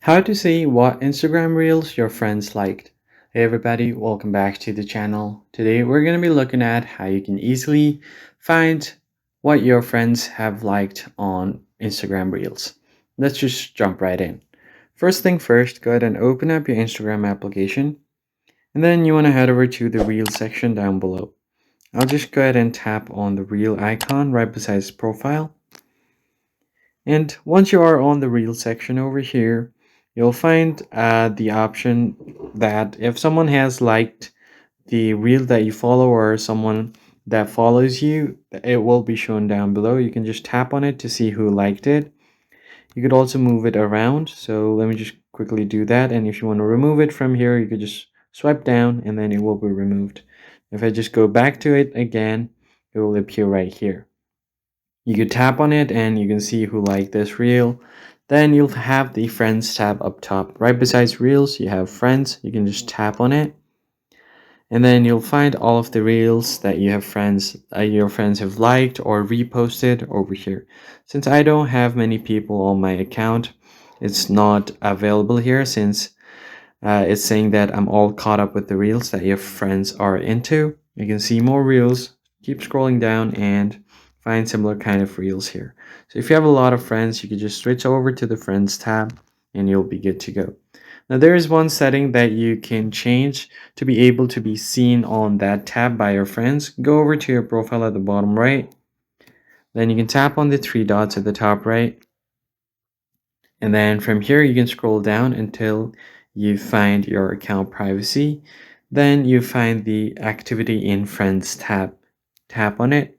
How to see what Instagram Reels your friends liked. Hey everybody, welcome back to the channel. Today we're going to be looking at how you can easily find what your friends have liked on Instagram Reels. Let's just jump right in. First thing first, go ahead and open up your Instagram application. And then you want to head over to the Reel section down below. I'll just go ahead and tap on the Reel icon right beside his profile. And once you are on the Reel section over here, you'll find the option that if someone has liked the reel that you follow or someone that follows you, it will be shown down below. You can just tap on it to see who liked it. You could also move it around. So let me just quickly do that. And if you want to remove it from here, you could just swipe down and then it will be removed. If I just go back to it again, it will appear right here. You could tap on it and you can see who liked this reel. Then you'll have the friends tab up top. Right besides reels, you have friends. You can just tap on it. And then you'll find all of the reels that you have your friends have liked or reposted over here. Since I don't have many people on my account, it's not available here since it's saying that I'm all caught up with the reels that your friends are into. You can see more reels, keep scrolling down and find similar kind of reels here. So if you have a lot of friends, you can just switch over to the friends tab and you'll be good to go. Now there is one setting that you can change to be able to be seen on that tab by your friends. Go over to your profile at the bottom right. Then you can tap on the three dots at the top right. And then from here, you can scroll down until you find your account privacy. Then you find the activity in friends tab. Tap on it.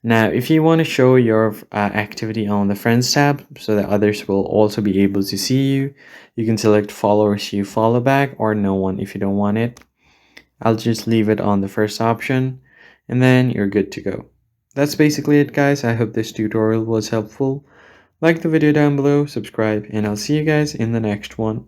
Now, if you want to show your activity on the friends tab so that others will also be able to see you, you can select followers you follow back or no one if you don't want it. I'll just leave it on the first option and then you're good to go. That's basically it, guys. I hope this tutorial was helpful. Like the video down below, subscribe, and I'll see you guys in the next one.